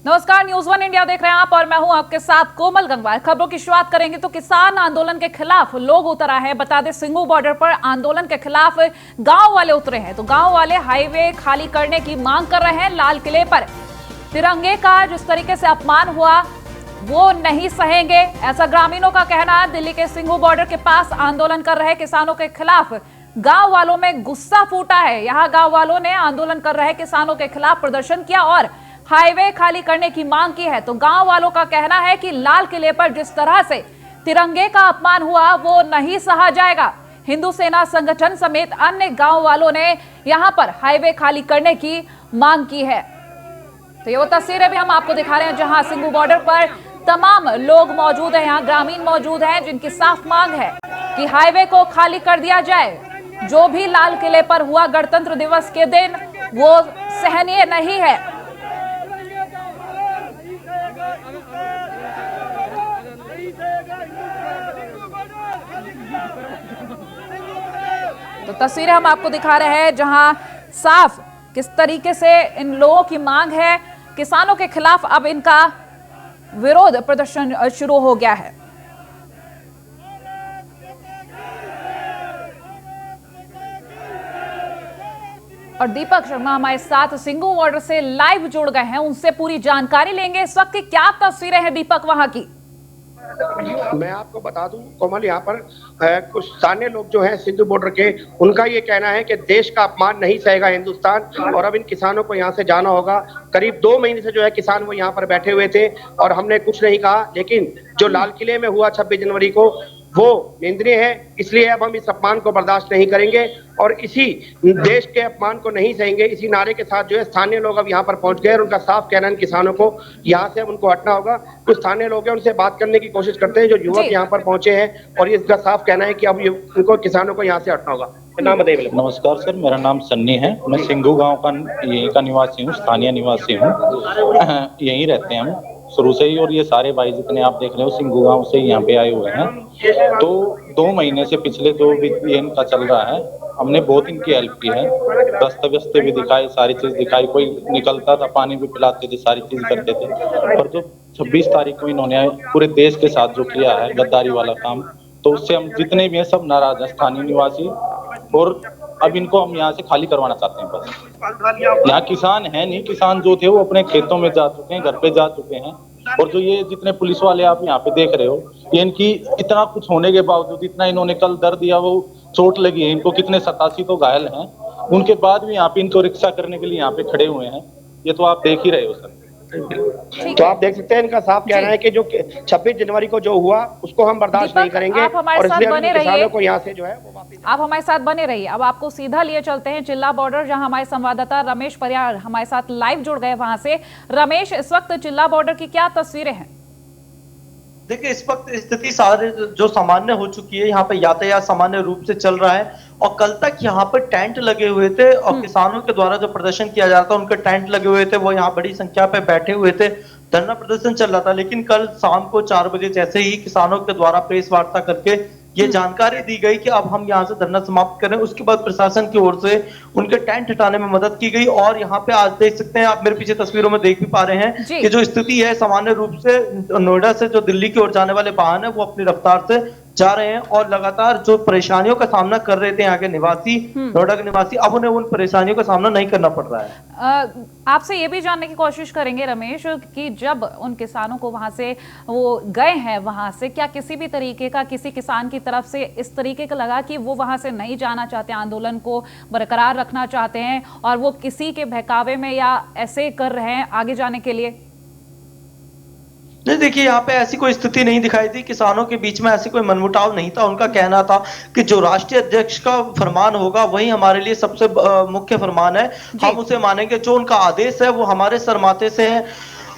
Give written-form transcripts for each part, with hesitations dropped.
नमस्कार, news one India देख रहे हैं आप और मैं हूं आपके साथ कोमल गंगवार। खबरों की शुरुआत करेंगे तो किसान आंदोलन के खिलाफ लोग उतरा है। बता दें, सिंघू बॉर्डर पर आंदोलन के खिलाफ गांव वाले उतरे हैं। तो गांव वाले हाईवे खाली करने की मांग कर रहे हैं। लाल किले पर तिरंगे का जिस तरीके से अपमान हुआ वो नहीं सहेंगे, ऐसा ग्रामीणों का कहना है। दिल्ली के सिंघू बॉर्डर के पास आंदोलन कर रहे किसानों के खिलाफ गांव वालों में गुस्सा फूटा है। यहां गांव वालों ने आंदोलन कर रहे किसानों के खिलाफ प्रदर्शन किया और हाईवे खाली करने की मांग की है। तो गांव वालों का कहना है कि लाल किले पर जिस तरह से तिरंगे का अपमान हुआ वो नहीं सहा जाएगा। हिंदू सेना संगठन समेत अन्य गांव वालों ने यहां पर हाईवे खाली करने की मांग की है। तो ये वो तस्वीरें भी हम आपको दिखा रहे हैं जहां सिंघू बॉर्डर पर तमाम लोग मौजूद हैं। यहाँ ग्रामीण मौजूद हैं जिनकी साफ मांग है कि हाईवे को खाली कर दिया जाए। जो भी लाल किले पर हुआ गणतंत्र दिवस के दिन वो सहनीय नहीं है। तो तस्वीरें हम आपको दिखा रहे हैं जहां साफ किस तरीके से इन लोगों की मांग है। किसानों के खिलाफ अब इनका विरोध प्रदर्शन शुरू हो गया है। और दीपक शर्मा हमारे साथ सिंघू बॉर्डर से लाइव जुड़ गए हैं, उनसे पूरी जानकारी लेंगे। इस वक्त की क्या तस्वीरें हैं दीपक वहां की? मैं आपको बता दूं कोमल, यहाँ पर कुछ स्थानीय लोग जो हैं सिंधु बॉर्डर के, उनका ये कहना है कि देश का अपमान नहीं सहेगा हिंदुस्तान और अब इन किसानों को यहाँ से जाना होगा। करीब 2 महीने से जो है किसान वो यहाँ पर बैठे हुए थे और हमने कुछ नहीं कहा, लेकिन जो लाल किले में हुआ 26 जनवरी को वो निंदनीय है। इसलिए अब हम इस अपमान को बर्दाश्त नहीं करेंगे और इसी देश के अपमान को नहीं सहेंगे। इसी नारे के साथ जो है स्थानीय लोग अब यहाँ पर पहुंच गए और उनका साफ कहना है किसानों को यहाँ से अब उनको हटना होगा। कुछ स्थानीय लोग हैं, उनसे बात करने की कोशिश करते हैं जो युवक यहाँ पर पहुंचे हैं और इसका साफ कहना है कि अब उनको किसानों को यहाँ से हटना होगा। नाम बताइए। नमस्कार सर, मेरा नाम सन्नी है। मैं सिंघू गांव का यहीं का निवासी हूँ, स्थानीय निवासी हूँ। यहीं रहते हैं हम शुरू से ही और ये सारे भाई जितने आप देख रहे हो सिंघू गांव से यहाँ पे आए हुए हैं। तो 2 महीने से पिछले 2 ये इनका चल रहा है। हमने बहुत इनकी हेल्प की है, रास्ते वस्ते भी दिखाए, सारी चीज दिखाई। कोई निकलता था पानी भी पिलाते थे, सारी चीज करते थे। और जो 26 तारीख को इन्होंने पूरे देश के साथ जो किया है गद्दारी वाला काम, तो उससे हम जितने भी हैं सब नाराज हैं स्थानीय निवासी। और अब इनको हम यहाँ से खाली करवाना चाहते हैं। बस यहाँ किसान है नहीं, किसान जो थे वो अपने खेतों में जा चुके हैं, घर पे जा चुके हैं। और जो ये जितने पुलिस वाले आप यहाँ पे देख रहे हो, ये इनकी इतना कुछ होने के बावजूद, इतना इन्होंने कल दर्द दिया, वो चोट लगी है इनको, कितने 87 तो घायल हैं, उनके बाद भी यहाँ पे इनको रिक्शा करने के लिए यहाँ पे खड़े हुए हैं। ये तो आप देख ही रहे हो सर। तो आप देख सकते हैं इनका साफ कहना है कि जो 26 जनवरी को जो हुआ उसको हम बर्दाश्त नहीं करेंगे और इसलिए किसानों को यहाँ से जो है वो वापस। आप हमारे साथ बने रहिए। अब आपको सीधा लिए चलते हैं चिल्ला बॉर्डर, जहां हमारे संवाददाता रमेश परियार हमारे साथ लाइव जुड़ गए वहां से। रमेश, इस वक्त चिल्ला बॉर्डर की क्या तस्वीरें हैं? देखिए, इस वक्त स्थिति सारे जो सामान्य हो चुकी है। यहाँ पे यातायात सामान्य रूप से चल रहा है और कल तक यहाँ पर टेंट लगे हुए थे और किसानों के द्वारा जो प्रदर्शन किया जा रहा था, उनके टेंट लगे हुए थे, वो यहाँ बड़ी संख्या पे बैठे हुए थे, धरना प्रदर्शन चल रहा था। लेकिन कल शाम को 4 बजे जैसे ही किसानों के द्वारा प्रेस वार्ता करके ये जानकारी दी गई कि अब हम यहाँ से धरना समाप्त करें, उसके बाद प्रशासन की ओर से उनके टेंट हटाने में मदद की गई। और यहाँ पे आज देख सकते हैं आप, मेरे पीछे तस्वीरों में देख भी पा रहे हैं कि जो स्थिति है सामान्य रूप से नोएडा से जो दिल्ली की ओर जाने वाले वाहन है वो अपनी रफ्तार से जा रहे हैं और लगातार जो परेशानियों का सामना कर रहे थे यहाँ के निवासी, नोएडा के निवासी, अब उन्हें उन परेशानियों का सामना नहीं करना पड़ रहा है। आपसे ये भी जानने की कोशिश करेंगे रमेश कि जब उन किसानों को वहां से वो गए हैं, वहां से क्या किसी भी तरीके का किसी किसान की तरफ से इस तरीके का लगा कि वो वहां से नहीं जाना चाहते, आंदोलन को बरकरार रखना चाहते हैं और वो किसी के बहकावे में या ऐसे कर रहे हैं आगे जाने के लिए? नहीं, देखिए, यहाँ पे ऐसी कोई स्थिति नहीं दिखाई दी। किसानों के बीच में ऐसी कोई मनमुटाव नहीं था। उनका कहना था कि जो राष्ट्रीय अध्यक्ष का फरमान होगा वही हमारे लिए सबसे मुख्य फरमान है, हम उसे मानेंगे। जो उनका आदेश है वो हमारे सरमाते से है।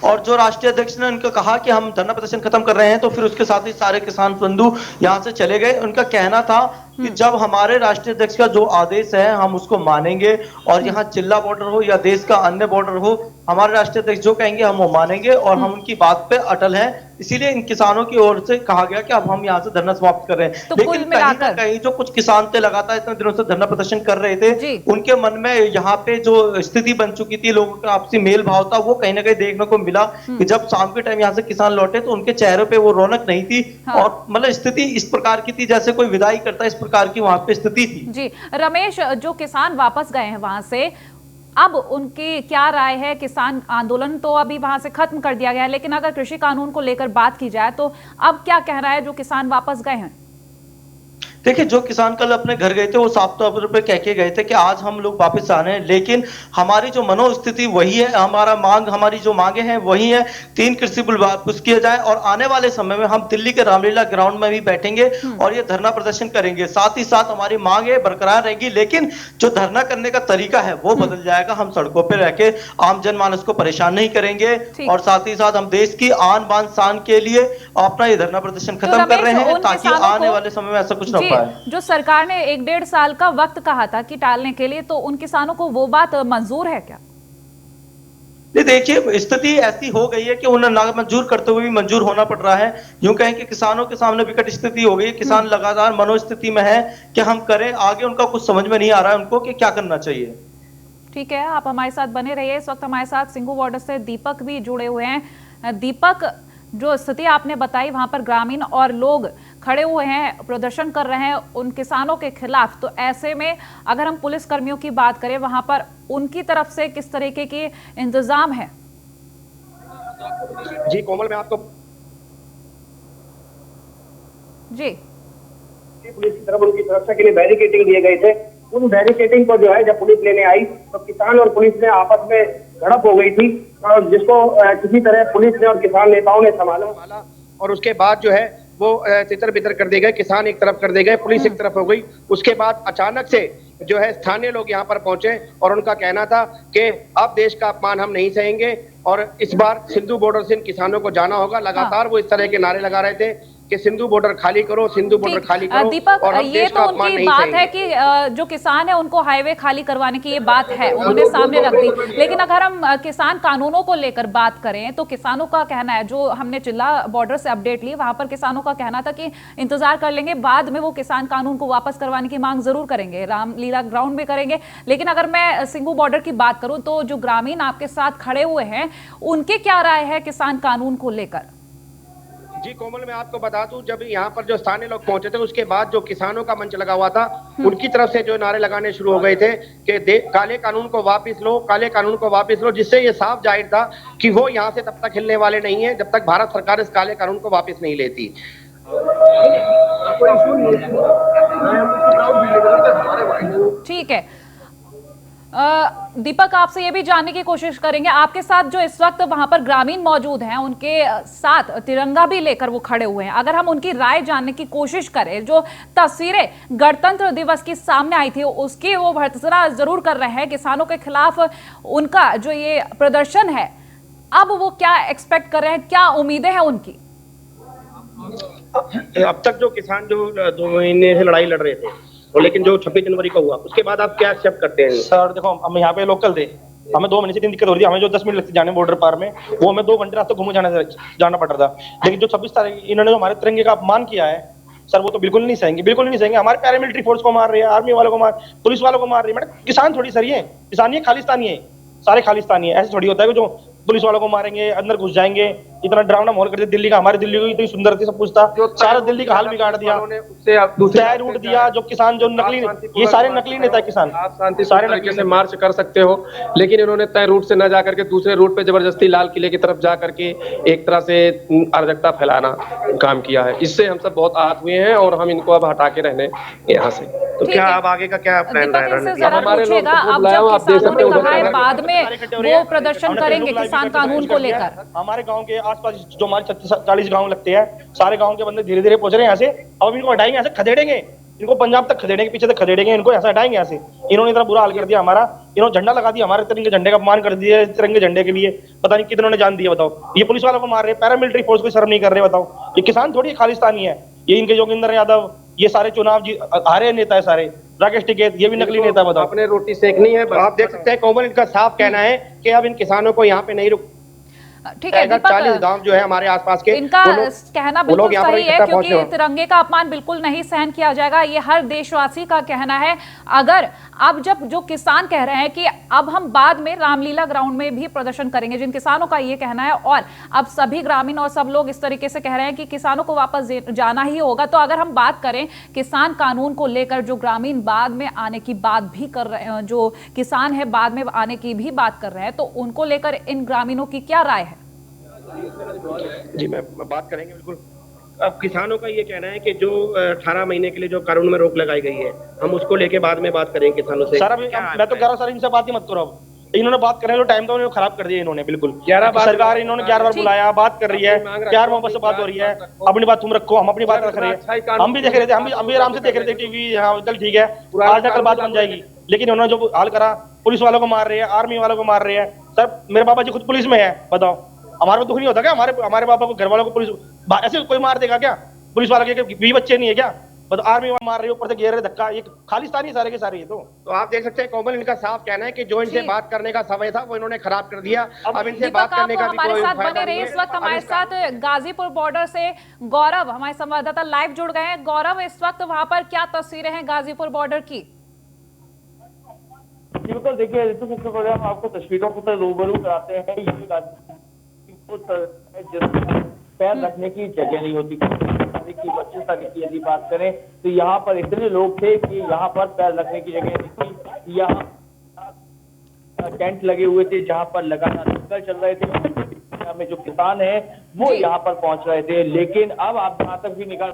और जो राष्ट्रीय अध्यक्ष ने उनको कहा कि हम धरना प्रदर्शन खत्म कर रहे हैं, तो फिर उसके साथ ही सारे किसान बंधु यहाँ से चले गए। उनका कहना था कि जब हमारे राष्ट्रीय अध्यक्ष का जो आदेश है हम उसको मानेंगे और यहाँ चिल्ला बॉर्डर हो या देश का अन्य बॉर्डर हो, हमारे राष्ट्रीय अध्यक्ष जो कहेंगे हम वो मानेंगे और हम उनकी बात पे अटल हैं। इसीलिए इन किसानों की ओर से कहा गया कि अब हम यहाँ से धरना समाप्त कर रहे हैं। तो लेकिन कुल कहीं ना मिलाकर कहीं जो कुछ किसान थे लगातार इतने दिनों से धरना प्रदर्शन कर रहे जी। थे, उनके मन में यहाँ पे जो स्थिति बन चुकी थी, लोगों का आपसी मेल भाव था, वो कहीं ना कहीं देखने को मिला कि जब शाम के टाइम यहाँ से किसान लौटे तो उनके चेहरे पे वो रौनक नहीं थी। हाँ। और मतलब स्थिति इस प्रकार की थी जैसे कोई विदाई करता है, इस प्रकार की वहां पे स्थिति थी। जी रमेश, जो किसान वापस गए हैं वहां से, अब उनकी क्या राय है? किसान आंदोलन तो अभी वहां से खत्म कर दिया गया है, लेकिन अगर कृषि कानून को लेकर बात की जाए तो अब क्या कह रहा है जो किसान वापस गए हैं? देखिए, जो किसान कल अपने घर गए थे वो साफ तौर पर कह के गए थे कि आज हम लोग वापस आ रहे हैं, लेकिन हमारी जो मनोस्थिति वही है, हमारी जो मांगे हैं वही है। 3 कृषि बिल वापस किए जाए और आने वाले समय में हम दिल्ली के रामलीला ग्राउंड में भी बैठेंगे और ये धरना प्रदर्शन करेंगे। साथ ही साथ हमारी मांगे बरकरार रहेगी, लेकिन जो धरना करने का तरीका है वो बदल जाएगा। हम सड़कों पर रह के आम जनमानस को परेशान नहीं करेंगे और साथ ही साथ हम देश की आन बान शान के लिए अपना ये धरना प्रदर्शन खत्म कर रहे हैं ताकि आने वाले समय में ऐसा कुछ ना हो। जो सरकार ने 1-1.5 साल का वक्त कहा था कि टालने के लिए, तो उन किसानों को वो बात मंजूर है क्या? देखिए, स्थिति ऐसी हो गई है कि उन्हें नामंजूर करते हुए भी मंजूर होना पड़ रहा है। यूं कहें कि किसानों के सामने विकट स्थिति हो गई है। किसान लगातार मनोस्थिति में है कि हम करें, आगे उनका कुछ समझ में नहीं आ रहा है उनको कि क्या करना चाहिए। ठीक है, आप हमारे साथ बने रहिए। इस वक्त हमारे साथ सिंघू बॉर्डर से दीपक भी जुड़े हुए हैं। दीपक, जो स्थिति आपने बताई वहां पर ग्रामीण और लोग खड़े हुए हैं, प्रदर्शन कर रहे हैं उन किसानों के खिलाफ, तो ऐसे में अगर हम पुलिस कर्मियों की बात करें, वहां पर उनकी तरफ से किस तरीके के इंतजाम है? जी कोमल, मैं आपको जी पुलिस की तरफ उनकी सुरक्षा के लिए बैरिकेडिंग दिए गए थे। उन बैरिकेडिंग को जो है जब पुलिस लेने आई तो किसान और पुलिस में आपस में झड़प हो गई थी, और जिसको किसी तरह पुलिस ने और किसान नेताओं ने संभाला और उसके बाद जो है वो तितर बितर कर दिए गए। किसान एक तरफ कर दिए गए, पुलिस एक तरफ हो गई। उसके बाद अचानक से जो है स्थानीय लोग यहाँ पर पहुंचे और उनका कहना था कि अब देश का अपमान हम नहीं सहेंगे और इस बार सिंधु बॉर्डर से इन किसानों को जाना होगा। लगातार वो इस तरह के नारे लगा रहे थे कि सिंधु बॉर्डर खाली करो, सिंधु बॉर्डर खाली करो। दीपक, और हम ये देश तो का अपमान उनकी नहीं बात सहेंगे। है कि जो किसान है उनको हाईवे खाली करवाने की ये बात है, उन्होंने सामने रख दी। लेकिन अगर हम किसान कानूनों को लेकर बात करें तो किसानों का कहना है, जो हमने चिल्ला बॉर्डर से अपडेट ली, वहां पर किसानों का कहना था कि इंतजार कर लेंगे, बाद में वो किसान कानून को वापस करवाने की मांग जरूर करेंगे, रामलीला ग्राउंड में करेंगे। लेकिन अगर मैं सिंघू बॉर्डर की बात करूं तो जो ग्रामीण आपके साथ खड़े हुए हैं, उनके क्या राय है किसान कानून को लेकर? जी कोमल, मैं आपको बता दूं, जब यहाँ पर जो स्थानीय लोग पहुंचे थे उसके बाद जो किसानों का मंच लगा हुआ था, उनकी तरफ से जो नारे लगाने शुरू हो गए थे कि काले कानून को वापस लो, काले कानून को वापस लो, जिससे ये साफ जाहिर था कि वो यहाँ से तब तक हिलने वाले नहीं है जब तक भारत सरकार इस काले कानून को वापस नहीं लेती। ठीक है दीपक, आपसे ये भी जानने की कोशिश करेंगे, आपके साथ जो इस वक्त वहां पर ग्रामीण मौजूद हैं, उनके साथ तिरंगा भी लेकर वो खड़े हुए हैं, अगर हम उनकी राय जानने की कोशिश करें, जो तस्वीरें गणतंत्र दिवस की सामने आई थी उसकी वो भर्त्सना जरूर कर रहे हैं किसानों के खिलाफ, उनका जो ये प्रदर्शन है, अब वो क्या एक्सपेक्ट कर रहे हैं, क्या उम्मीदें हैं उनकी? अब तक जो किसान जो 2 महीने से लड़ाई लड़ रहे थे, तो लेकिन जो 26 जनवरी को हुआ उसके बाद आप क्या एक्सेप्ट करते हैं? सर देखो, हम यहाँ पे लोकल थे, हमें 2 महीने से इतनी दिक्कत हो रही थी, हमें जो 10 मिनट लगते जाने बॉर्डर पार में, वो हमें 2 घंटे रास्ते घूमे जाना पड़ रहा था। लेकिन जो 26 तारीख इन्होंने जो हमारे तिरंगे का अपमान किया है सर, वो तो बिल्कुल नहीं सहेंगे, बिल्कुल नहीं सहेंगे। हमारे पैरामिलिट्री फोर्स को मार रहे हैं, आर्मी वालों को पुलिस वालों को मार रही है। मैडम, किसान थोड़ी सर है, किसान ये खालिस्तानी है, सारे खालिस्तानी है। ऐसे थोड़ी होता है कि जो पुलिस वालों को मारेंगे, अंदर घुस जाएंगे, इतना डरावना माहौल कर दिया दिल्ली का। हमारी दिल्ली को इतनी सुंदर थी, सब कुछ था, सारा दिल्ली का हाल बिगाड़ दिया, तय रूट दिया। जो किसान जो नकली, ये सारे नकली नेता किसान, आप शांति सारे तरीके से मार्च कर सकते हो, लेकिन इन्होंने तय रूट से न जा करके दूसरे रूट पे जबरदस्ती लाल किले की तरफ जा करके एक तरह से अराजकता फैलाना काम किया है। इससे हम सब बहुत आहत हुए हैं और हम इनको अब हटा के रहने यहाँ से। तो क्या अब आगे का क्या प्लान रहेगा? हमारे लोग अब जब किसानों ने कहा है बाद में वो प्रदर्शन करेंगे किसान कानून को लेकर, हमारे गांव के आसपास जो हमारे 40 गांव लगते हैं, सारे गांव के बंदे धीरे धीरे पहुंच रहे हैं यहाँ से। अब इनको हटाएंगे, यहाँ से खदेड़ेंगे इनको, पंजाब तक खदेड़ेंगे, पीछे तक खदेड़ेंगे इनको, यहाँ से हटाएंगे यहाँ से। इन्होंने इतना बुरा हाल कर दिया हमारा, इन्होंने झंडा लगा दिया, हमारे तिरंगे झंडे का अपमान कर दिया। तिरंगे झंडे के लिए पता नहीं कितनों ने जान दिया, बताओ। ये पुलिस वालों को मार रहे, पैरामिलिट्री फोर्स को शर्म नहीं कर रहे, बताओ। ये किसान थोड़ी खालिस्तानी है, ये इनके योगेंद्र यादव, ये सारे चुनाव हारे नेता है सारे, राकेश टिकैत, ये भी नकली नेता, बताओ। अपने रोटी सेकनी है। आप देख सकते हैं कोमल, इनका साफ कहना है कि अब इन किसानों को यहाँ पे नहीं रुक ठीक है दीपक, 40 गांव जो है हमारे आसपास के, इनका वो लोग कहना वो लोग बिल्कुल यहाँ पर सही है इकट्ठा क्योंकि पहुंचे। तिरंगे का अपमान बिल्कुल नहीं सहन किया जाएगा, ये हर देशवासी का कहना है। अगर अब जब जो किसान कह रहे हैं कि अब हम बाद में रामलीला ग्राउंड में भी प्रदर्शन करेंगे, जिन किसानों का ये कहना है, और अब सभी ग्रामीण और सब लोग इस तरीके से कह रहे हैं कि किसानों को वापस जाना ही होगा, तो अगर हम बात करें किसान कानून को लेकर, जो ग्रामीण बाद में आने की बात भी कर रहे हैं, जो किसान है बाद में आने की भी बात कर रहे हैं, तो उनको लेकर इन ग्रामीणों की क्या राय है? जी मैं बात करेंगे बिल्कुल। अब किसानों का ये कहना है कि जो 18 महीने के लिए जो कानून में रोक लगाई गई है, हम उसको लेके बाद में बात करेंगे किसानों से। सर अभी मैं तो कह रहा हूँ सर, इनसे बात ही मत करो। अब इन्होंने बात करने का टाइम तो उन्होंने खराब कर दिया इन्होंने बिल्कुल। 11 बार सरकार इन्होंने 11 बार बुलाया, बात कर रही है, प्यार मोहब्बत से बात हो रही है। अपनी बात तुम रखो, हम अपनी बात रख रहे हैं। हम भी देख रहे थे, हम भी आराम से देख रहे थे टीवी। हाँ चल ठीक है, आज ना कल बात बन जाएगी। लेकिन उन्होंने जो हाल करा, पुलिस वालों को मार रहे हैं, आर्मी वालों को मार रहे हैं। सर मेरे पापा जी खुद पुलिस में है, बताओ हमारे को दुख नहीं होता क्या? हमारे पापा को, घर वालों को पुलिस ऐसे कोई मार देगा क्या? पुलिस वालों के 20 बच्चे नहीं है क्या? बस आर्मी मार रही है, ऊपर से घेर रहे धक्का। ये खालिस्तानी सारे के सारे। ये तो आप देख सकते हैं कोमल, इनका साफ कहना है कि जो इनसे बात करने का समय था वो इन्होंने खराब कर दिया। अब इनसे बात करने का भी हमारे कोई साथ फायदा बने रहे। नहीं इस है। वक्त हमारे साथ गाजीपुर बॉर्डर से गौरव, हमारे संवाददाता लाइव जुड़ गए हैं। गौरव, इस वक्त वहां पर क्या तस्वीरें हैं गाजीपुर बॉर्डर की? बिल्कुल, देखिए ऋतु, सबसे पहले हम आपको तस्वीरों को रूबरू कराते हैं। ये जिसमें पैर रखने की जगह नहीं होती। 25 तारीख की यदि बात करें तो यहाँ पर इतने लोग थे कि यहाँ पर पैर रखने की जगह नहीं थी। यहाँ टेंट लगे हुए थे जहाँ पर लगातार दंगल चल रहे थे। में जो किसान है वो यहाँ पर पहुंच रहे थे, लेकिन अब आप जहाँ तक भी निकाल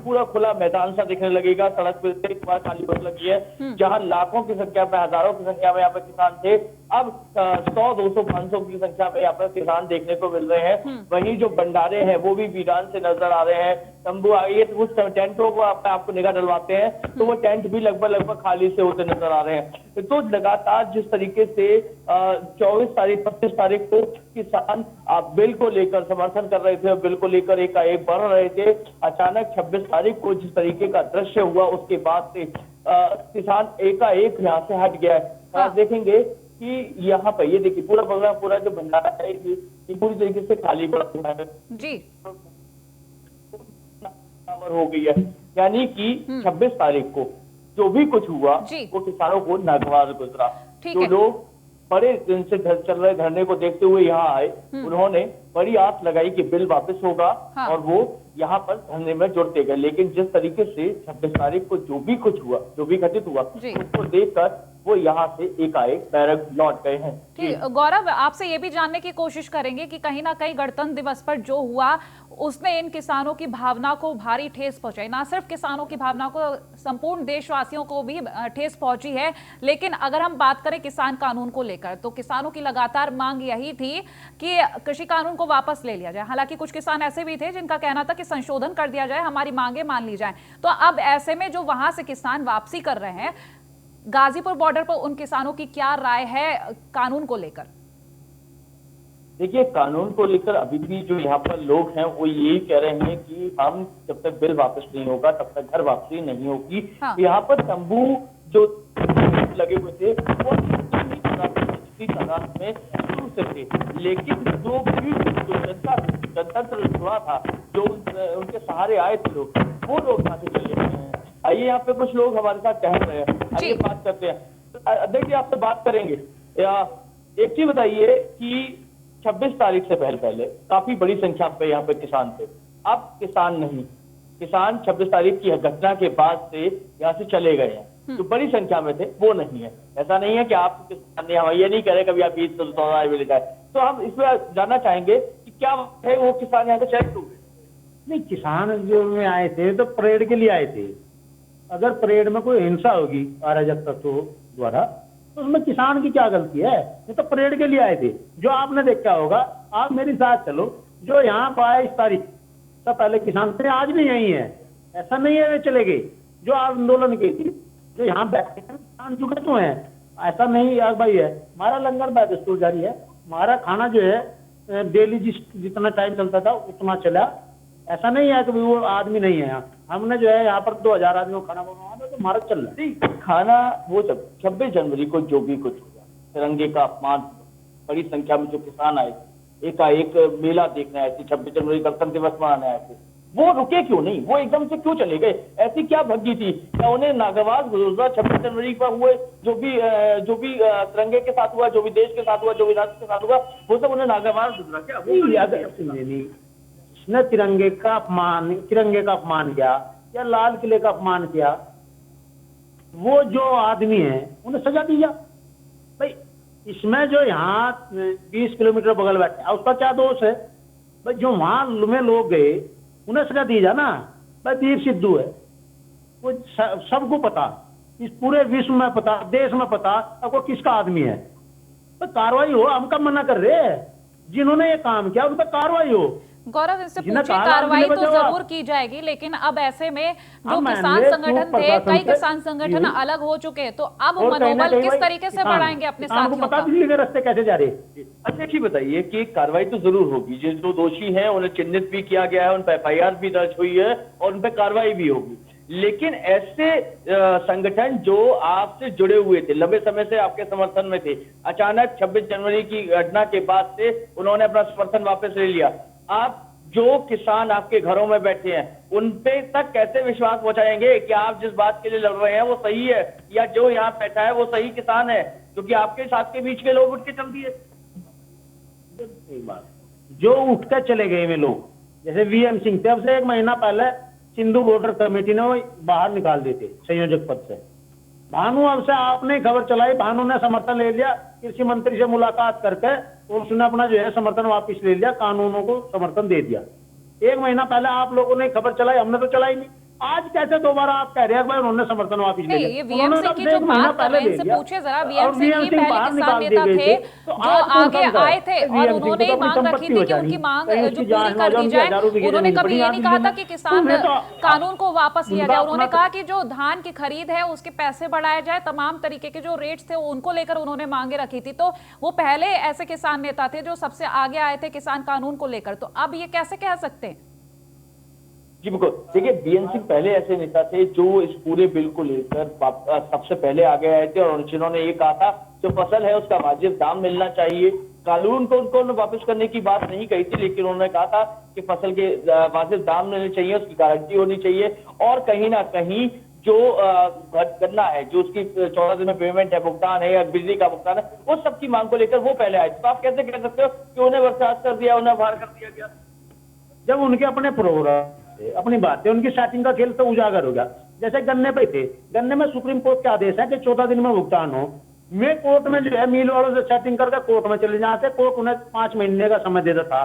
पूरा खुला मैदान सा दिखने लगेगा। सड़क पे एक बार खाली बस लगी है जहां लाखों की संख्या में, हजारों की संख्या में यहाँ पर किसान थे। अब 100, 200, 500 की संख्या में यहाँ पर किसान देखने को मिल रहे हैं। वहीं जो भंडारे हैं वो भी वीरान से नजर आ रहे हैं। तंबू आगे कुछ टेंटों को आपको निगाह डलवाते हैं तो वो टेंट भी लगभग खाली से होते नजर आ रहे हैं। तो लगातार जिस तरीके से 24 तारीख 25 तारीख को किसान बिल को लेकर समर्थन कर रहे थे और बिल को लेकर एकाएक बढ़ रहे थे, अचानक 26 तारीख को जिस तरीके का दृश्य हुआ उसके बाद से किसान एकाएक यहाँ से हट गया है। देखेंगे कि यहाँ पर ये देखिए पूरा जो भंडारा है ये पूरी तरीके से खाली पड़ा हुआ है जी, हो गई है। यानी कि 26 तारीख को जो भी कुछ हुआ वो किसानों को नागवार गुजरा। जो लोग बड़े दिन से चल रहे धरने को देखते हुए यहाँ आए, उन्होंने बड़ी आस लगाई कि बिल वापस होगा और वो यहाँ पर धरने में जुड़ते गए। लेकिन जिस तरीके से 26 तारीख को जो भी कुछ हुआ, जो भी घटित हुआ, उसको देखकर वो यहाँ से एकाएक बैरक लौट गए हैं। ठीक, गौरव आपसे ये भी जानने की कोशिश करेंगे कि कहीं ना कहीं गणतंत्र दिवस पर जो हुआ उसने इन किसानों की भावना को भारी ठेस पहुंचाई। ना सिर्फ किसानों की भावना को, संपूर्ण देशवासियों को भी ठेस पहुंची है। लेकिन अगर हम बात करें किसान कानून को लेकर, तो किसानों की लगातार मांग यही थी कि कृषि कानून को वापस ले लिया जाए। हालांकि कुछ किसान ऐसे भी थे जिनका कहना था कि संशोधन कर दिया जाए, हमारी मांगे मान ली जाए। तो अब ऐसे में जो वहां से किसान वापसी कर रहे हैं गाजीपुर बॉर्डर पर, उन किसानों की क्या राय है कानून को लेकर? देखिए, कानून को लेकर अभी भी जो यहाँ पर लोग हैं वो यही कह रहे हैं कि हम जब तक बिल वापस नहीं होगा तब तक घर वापसी नहीं होगी। यहाँ पर तंबू जो लगे हुए थे वो तादाद में शुरू से थे, लेकिन जो गणतंत्र जुड़ा था, जो उनके सहारे आए थे लोग, वो लोग यहाँ से चले गए हैं। आइए यहाँ पे कुछ लोग हमारे साथ टहल रहे हैं, आइए बात करते हैं। देखिए, आपसे बात करेंगे। एक चीज बताइए कि 26 तारीख से पहले काफी बड़ी संख्या पे यहाँ पे किसान थे, अब किसान नहीं। किसान 26 तारीख की घटना के बाद से यहाँ से चले गए हैं। जो बड़ी संख्या में थे वो नहीं है। ऐसा नहीं है कि आप किसान ने, हम ये नहीं कह रहे कभी आप ईद मिल जाए। तो हम इसमें जानना चाहेंगे कि क्या है वो किसान यहाँ से चले गए? नहीं, किसान जो में आए थे तो परेड के लिए आए थे। अगर परेड में कोई हिंसा होगी अराजक तत्वों द्वारा तो उसमें किसान की क्या गलती है? ये तो परेड के लिए आए थे। जो आपने देखा होगा, आप मेरे साथ चलो, जो यहाँ पर आए इस तारीख से पहले किसान थे, आज भी यही है। ऐसा नहीं है वे चले गए। जो आंदोलन की थी, जो यहाँ बैठे हैं किसान जुड़े तो हैं, ऐसा नहीं यार भाई है। हमारा लंगर बदस्तूर जारी है, हमारा खाना जो है डेली जितना टाइम चलता था उतना चला। ऐसा नहीं है कि वो आदमी नहीं है यहाँ। हमने जो है यहाँ पर 2000 आदमी को खाना बनाना तो हमारा चल रहा है। खाना वो 26 जनवरी को जो भी कुछ हुआ, तिरंगे का अपमान, बड़ी संख्या में जो किसान आए, एकाएक मेला देखने आए थे, 26 जनवरी गणतंत्र दिवस मनाने आए थे, वो रुके क्यों नहीं? वो एकदम से क्यों चले गए? ऐसी क्या भग्गी थी? क्या उन्हें नागवार गुजरा 26 जनवरी पर हुए जो भी तिरंगे के साथ हुआ, जो भी देश के साथ हुआ, जो भी राष्ट्र के साथ हुआ, वो सब उन्हें नागवार गुजरा क्या? उसने तिरंगे का अपमान किया या लाल किले का अपमान किया, वो जो आदमी है उन्हें सजा दी जा भाई। इसमें जो यहाँ 20 किलोमीटर बगल बैठे उसका क्या दोष है भाई? जो वहां में लोग गए उन्हें सजा दी जा ना भाई। दीप सिद्धू है, वो सबको पता, इस पूरे विश्व में पता, देश में पता अब वो किसका आदमी है। तो कार्रवाई हो, हम कब मना कर रहे हैं? जिन्होंने ये काम किया उन पर कार्रवाई हो। गौरव, इनसे पूछिए, कार्रवाई तो जरूर की जाएगी, लेकिन अब ऐसे में जो किसान संगठन थे, कई किसान संगठन अलग हो चुके हैं, तो अब मनोबल किस तरीके से बढ़ाएंगे अपने साथियों का? रास्ते कैसे जा रहे? अच्छा ठीक बताइए कि कार्रवाई तो जरूर होगी, जो दोषी हैं उन्हें चिन्हित भी किया गया है, उन पर FIR भी दर्ज हुई है और उन पर कार्रवाई भी होगी। लेकिन ऐसे संगठन जो आपसे जुड़े हुए थे, लंबे समय से आपके समर्थन में थे, अचानक 26 जनवरी की घटना के बाद से उन्होंने अपना समर्थन वापस ले लिया। आप जो किसान आपके घरों में बैठे हैं उन पे तक कैसे विश्वास पहुंचाएंगे कि आप जिस बात के लिए लड़ रहे हैं वो सही है, या जो यहाँ बैठा है वो सही किसान है? क्योंकि आपके साथ के बीच के लोग उठ के चल दिए। जो उठ के चले गए वे लोग, जैसे VM सिंह थे, अब से 1 महीना पहले सिंधु बॉर्डर कमेटी ने वो बाहर निकाल देते संयोजक पद से। भानु, अब से आपने खबर चलाई, भानु ने समर्थन ले लिया, कृषि मंत्री से मुलाकात करके और उसने अपना जो है समर्थन वापस ले लिया, कानूनों को समर्थन दे दिया। 1 महीना पहले आप लोगों ने खबर चलाई, हमने तो चलाई नहीं। आज कैसे दोबारा आप कह रहे हैं भाई उन्होंने समर्थन वापस ले लिया? ये VM सिंह की जो बात कर रहे हैं, इनसे पूछिए जरा। VM सिंह ही पहले किसान नेता थे जो आगे आए थे और उन्होंने मांग रखी थी कि उनकी मांग जो पूरी कर दी जाए। उन्होंने कभी ये नहीं कहा था कि किसान कानून को वापस लिया जाए। उन्होंने कहा कि जो धान की खरीद है उसके पैसे बढ़ाए जाए, तमाम तरीके के जो रेट्स थे उनको लेकर उन्होंने मांगे रखी थी। तो वो पहले ऐसे किसान नेता थे जो सबसे आगे आए थे किसान कानून को लेकर, तो अब ये कैसे कह सकते हैं? जी बिल्कुल, देखिए BN सिंह पहले ऐसे नेता थे जो इस पूरे बिल को लेकर सबसे पहले आगे आए थे और जिन्होंने ये कहा था जो फसल है उसका वाजिब दाम मिलना चाहिए। कानून को उनको वापस करने की बात नहीं कही थी, लेकिन उन्होंने कहा था कि फसल के वाजिब दाम मिलने चाहिए, उसकी गारंटी होनी चाहिए और कहीं ना कहीं जो गन्ना है, जो उसकी 14 दिन में पेमेंट है, भुगतान है या बिजली का भुगतान है, उस सबकी मांग को लेकर वो पहले आए थे। तो आप कैसे कह सकते हो कि उन्हें बर्खास्त कर दिया, उन्हें बाहर कर दिया गया? जब उनके अपने प्रोग्राम अपनी बात है, उनकी सेटिंग का खेल तो उजागर हो गया। जैसे गन्ने पे थे, गन्ने में सुप्रीम कोर्ट का आदेश है कि 14 दिन में भुगतान हो। मैं कोर्ट में जो है मिल वालों से सेटिंग करके कोर्ट में चले जाते, कोर्ट उन्हें 5 महीने का समय देता था।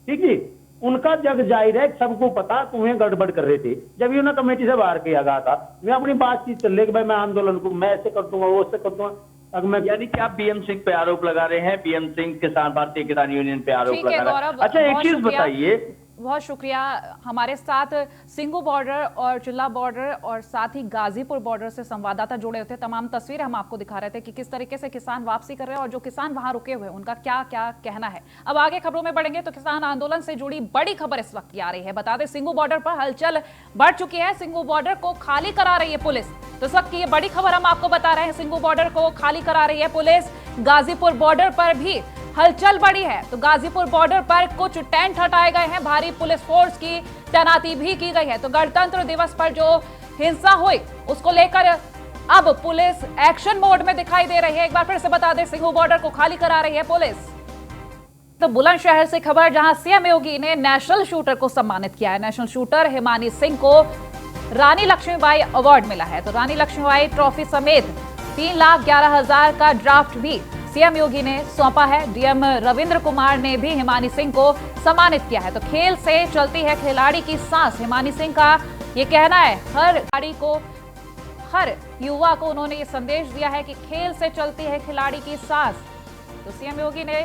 ठीक है, उनका जग जाहिर है, सबको पता तुम्हें गड़बड़ कर रहे थे। जब उन्हें कमेटी से बाहर किया गया था, मैं अपनी बातचीत चल रही कि भाई मैं आंदोलन को मैं ऐसे कर दूंगा, वो ऐसे कर दूंगा। यानी कि आप BM सिंह पे आरोप लगा रहे हैं, BM सिंह किसान भारतीय किसान यूनियन पे आरोप लगा रहे हैं। अच्छा एक चीज बताइए, बहुत शुक्रिया। हमारे साथ सिंघू बॉर्डर और चिल्ला बॉर्डर और साथ ही गाजीपुर बॉर्डर से संवाददाता जुड़े हुए थे। तमाम तस्वीरें हम आपको दिखा रहे थे कि किस तरीके से किसान वापसी कर रहे हैं और जो किसान वहां रुके हुए हैं उनका क्या क्या कहना है। अब आगे खबरों में बढ़ेंगे तो किसान आंदोलन से जुड़ी बड़ी खबर इस वक्त आ रही है। बता दें सिंघू बॉर्डर पर हलचल बढ़ चुकी है, सिंघू बॉर्डर को खाली करा रही है पुलिस। तो इस वक्त की ये बड़ी खबर हम आपको बता रहे हैं, सिंघू बॉर्डर को खाली करा रही है पुलिस। गाजीपुर बॉर्डर पर भी हलचल बढ़ी है, तो गाजीपुर बॉर्डर पर कुछ टेंट हटाए गए हैं, भारी पुलिस फोर्स की तैनाती भी की गई है। तो गणतंत्र दिवस पर जो हिंसा हुई उसको लेकर अब पुलिस एक्शन मोड में दिखाई दे रही है। एक बार फिर से बता दें, सिंघू बॉर्डर को खाली करा रही है पुलिस। तो बुलंदशहर से खबर, जहां CM योगी ने नेशनल शूटर को सम्मानित किया है। नेशनल शूटर हिमानी सिंह को रानी लक्ष्मीबाई अवार्ड मिला है। तो रानी लक्ष्मीबाई ट्रॉफी समेत 3,11,000 का ड्राफ्ट भी CM योगी ने सौंपा है। DM रविंद्र कुमार ने भी हिमानी सिंह को सम्मानित किया है। तो खेल से चलती है खिलाड़ी की सांस, हिमानी सिंह का ये कहना है। हर खिलाड़ी को, हर युवा को उन्होंने ये संदेश दिया है कि खेल से चलती है खिलाड़ी की सांस। तो CM योगी ने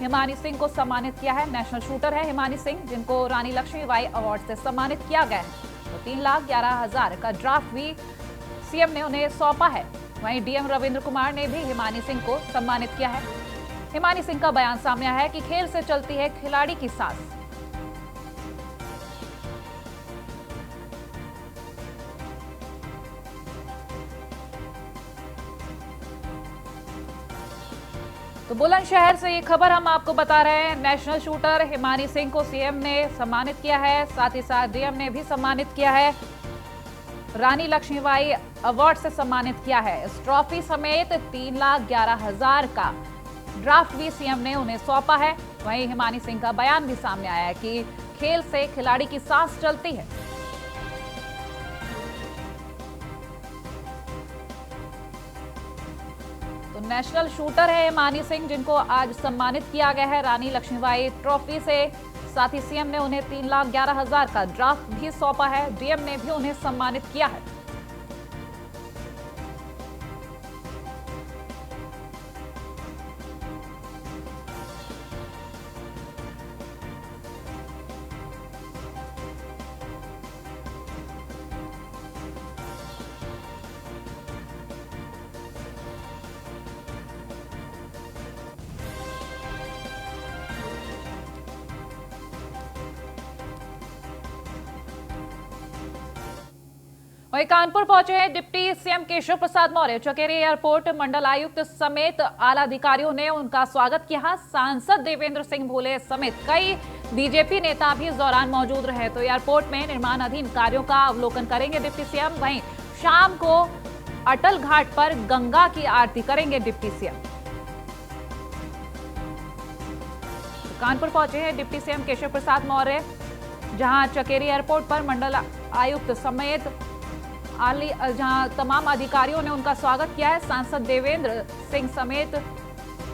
हिमानी सिंह को सम्मानित किया है। नेशनल शूटर है हिमानी सिंह, जिनको रानी लक्ष्मीबाई अवार्ड से सम्मानित किया गया है। तो 3,11,000 का ड्राफ्ट भी CM ने उन्हें सौंपा है। वहीं DM रविंद्र कुमार ने भी हिमानी सिंह को सम्मानित किया है। हिमानी सिंह का बयान सामने आया है कि खेल से चलती है खिलाड़ी की सांस। तो तो बुलंदशहर से ये खबर हम आपको बता रहे हैं। नेशनल शूटर हिमानी सिंह को सीएम ने सम्मानित किया है, साथ ही साथ डीएम ने भी सम्मानित किया है। रानी लक्ष्मीबाई अवार्ड से सम्मानित किया है। इस ट्रॉफी समेत 3,11,000 का ड्राफ्ट भी सीएम ने उन्हें सौंपा है। वहीं हिमानी सिंह का बयान भी सामने आया है कि खेल से खिलाड़ी की सांस चलती है। तो नेशनल शूटर है हिमानी सिंह, जिनको आज सम्मानित किया गया है रानी लक्ष्मीबाई ट्रॉफी से। साथ ही सीएम ने उन्हें 3,11,000 का ड्राफ्ट भी सौंपा है। डीएम ने भी उन्हें सम्मानित किया है। वहीं कानपुर पहुंचे हैं deputy CM Keshav Prasad Maurya. Chakeri airport मंडल आयुक्त समेत आला अधिकारियों ने उनका स्वागत किया। सांसद देवेंद्र सिंह भोले समेत कई बीजेपी नेता भी इस दौरान मौजूद रहे। तो एयरपोर्ट में निर्माणाधीन कार्यों का अवलोकन करेंगे डिप्टी सीएम। वहीं शाम को अटल घाट पर गंगा की आरती करेंगे डिप्टी सीएम। कानपुर पहुंचे हैं डिप्टी सीएम केशव प्रसाद मौर्य, जहां चकेरी एयरपोर्ट पर मंडल आयुक्त समेत जहां तमाम अधिकारियों ने उनका स्वागत किया है। सांसद देवेंद्र सिंह समेत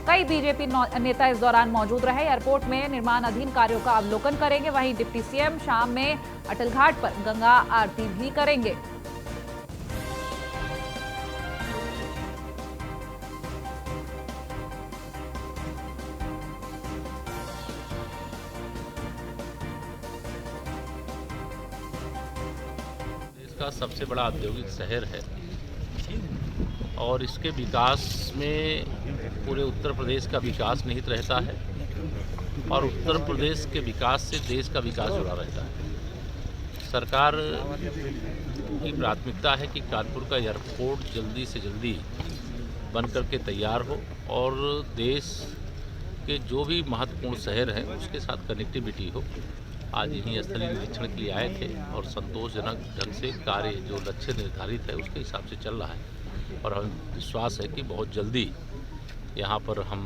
कई बीजेपी नेता इस दौरान मौजूद रहे। एयरपोर्ट में निर्माणाधीन कार्यों का अवलोकन करेंगे। वहीं डिप्टी सीएम शाम में अटल घाट पर गंगा आरती भी करेंगे। का सबसे बड़ा औद्योगिक शहर है और इसके विकास में पूरे उत्तर प्रदेश का विकास निहित रहता है और उत्तर प्रदेश के विकास से देश का विकास जुड़ा रहता है। सरकार की प्राथमिकता है कि कानपुर का एयरपोर्ट जल्दी से जल्दी बन करके तैयार हो और देश के जो भी महत्वपूर्ण शहर हैं उसके साथ कनेक्टिविटी हो। आज यहीं स्थलीय निरीक्षण के लिए आए थे और संतोषजनक ढंग से कार्य जो लक्ष्य निर्धारित है उसके हिसाब से चल रहा है और हमें विश्वास है कि बहुत जल्दी यहाँ पर हम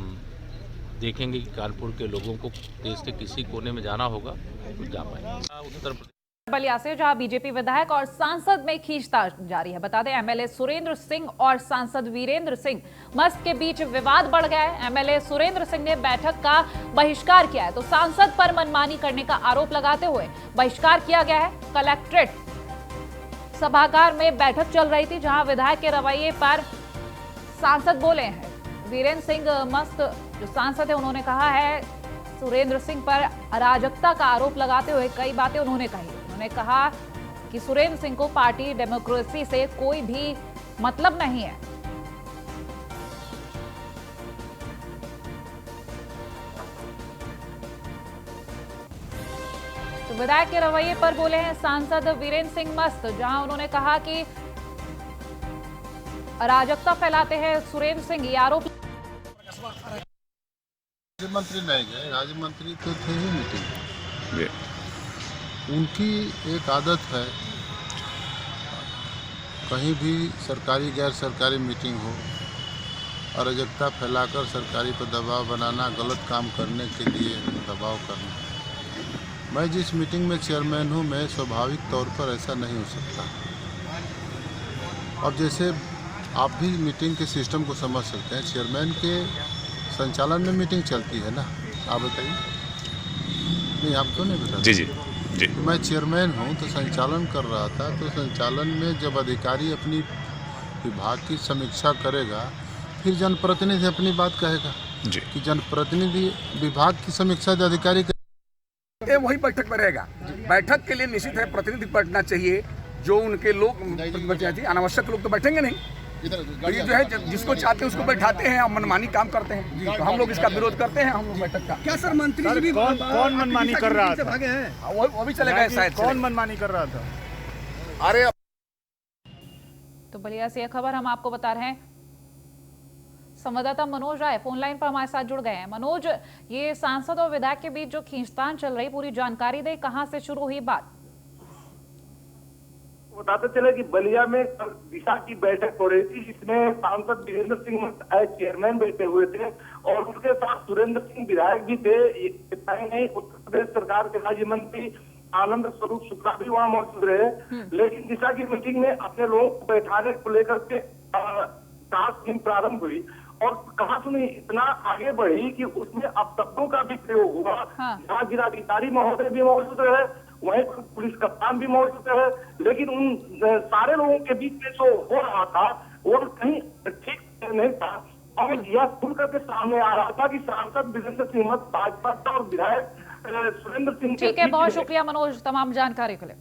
देखेंगे कि कानपुर के लोगों को देश के किसी कोने में जाना होगा तो जा पाएंगे। उत्तर प्रदेश बलिया से जहां बीजेपी विधायक और सांसद में खींचतान जारी है। बता दें एमएलए सुरेंद्र सिंह और सांसद वीरेंद्र सिंह मस्त के बीच विवाद बढ़ गया है। एमएलए सुरेंद्र सिंह ने बैठक का बहिष्कार किया है तो सांसद पर मनमानी करने का आरोप लगाते हुए बहिष्कार किया गया है। कलेक्ट्रेट सभागार में बैठक चल रही थी जहां विधायक के रवैये पर सांसद बोले हैं। वीरेंद्र सिंह मस्त जो सांसद है उन्होंने कहा है सुरेंद्र सिंह पर अराजकता का आरोप लगाते हुए कई बातें उन्होंने कही। उन्होंने कहा कि सुरेंद्र सिंह को पार्टी डेमोक्रेसी से कोई भी मतलब नहीं है। तो विधायक के रवैये पर बोले हैं सांसद वीरेंद्र सिंह मस्त, जहां उन्होंने कहा कि अराजकता फैलाते हैं सुरेंद्र सिंह। ये आरोप राज्य मंत्री नहीं गए, राज्य मंत्री तो थे ही मीटिंग में। उनकी एक आदत है कहीं भी सरकारी गैर सरकारी मीटिंग हो अराजकता फैलाकर सरकारी पर दबाव बनाना, गलत काम करने के लिए दबाव करना। मैं जिस मीटिंग में चेयरमैन हूँ मैं स्वाभाविक तौर पर ऐसा नहीं हो सकता। अब जैसे आप भी मीटिंग के सिस्टम को समझ सकते हैं, चेयरमैन के संचालन में मीटिंग चलती है ना, आप बताइए। नहीं, आप क्यों नहीं बता? जी जी जी। तो मैं चेयरमैन हूँ तो संचालन कर रहा था, तो संचालन में जब अधिकारी अपनी विभाग की समीक्षा करेगा फिर जनप्रतिनिधि अपनी बात कहेगा जी। कि जनप्रतिनिधि विभाग की समीक्षा जो अधिकारी वही बैठक में रहेगा। बैठक के लिए निश्चित है प्रतिनिधि बैठना चाहिए, जो उनके लोग अनावश्यक लोग तो बैठेंगे नहीं। तो ये जो है जिसको चाहते हैं उसको बैठाते हैं और मनमानी काम करते हैं, तो हम लोग इसका विरोध करते हैं। हम लोग बैठक का क्या सर मंत्री जी भी कौन मनमानी कर रहा था? वो भी चले गए शायद। कौन मनमानी कर रहा था? अरे तो बलिया से यह खबर हम आपको बता रहे हैं। संवाददाता मनोज राय फोन लाइन पर हमारे साथ जुड़ गए हैं। मनोज, ये सांसद और विधायक के बीच जो खींचतान चल रही, पूरी जानकारी दे, कहां से शुरू हुई बात? बताते चले कि बलिया में दिशा की बैठक हो रही थी, जिसमें सांसद वीरेंद्र सिंह चेयरमैन बैठे हुए थे और उनके साथ सुरेंद्र सिंह विधायक भी थे। नहीं, उत्तर प्रदेश सरकार के राज्य मंत्री आनंद स्वरूप शुक्ला भी वहां मौजूद रहे, लेकिन दिशा की मीटिंग में अपने लोगों को बैठाने को लेकर के टास्क प्रारंभ हुई और कहा सुनी इतना आगे बढ़ी कि उसमें अपशब्दों का भी प्रयोग हुआ। जहाँ जिलाधिकारी महोदय भी मौजूद रहे, वहीं पुलिस कप्तान भी मौजूद रहे, लेकिन उन सारे लोगों के बीच में जो हो रहा था वो कहीं ठीक नहीं था और यह खुल करके सामने आ रहा था कि सांसद वीरेंद्र सिंह भाजपा और विधायक सुरेंद्र सिंह। ठीक है, बहुत शुक्रिया मनोज तमाम जानकारी के लिए।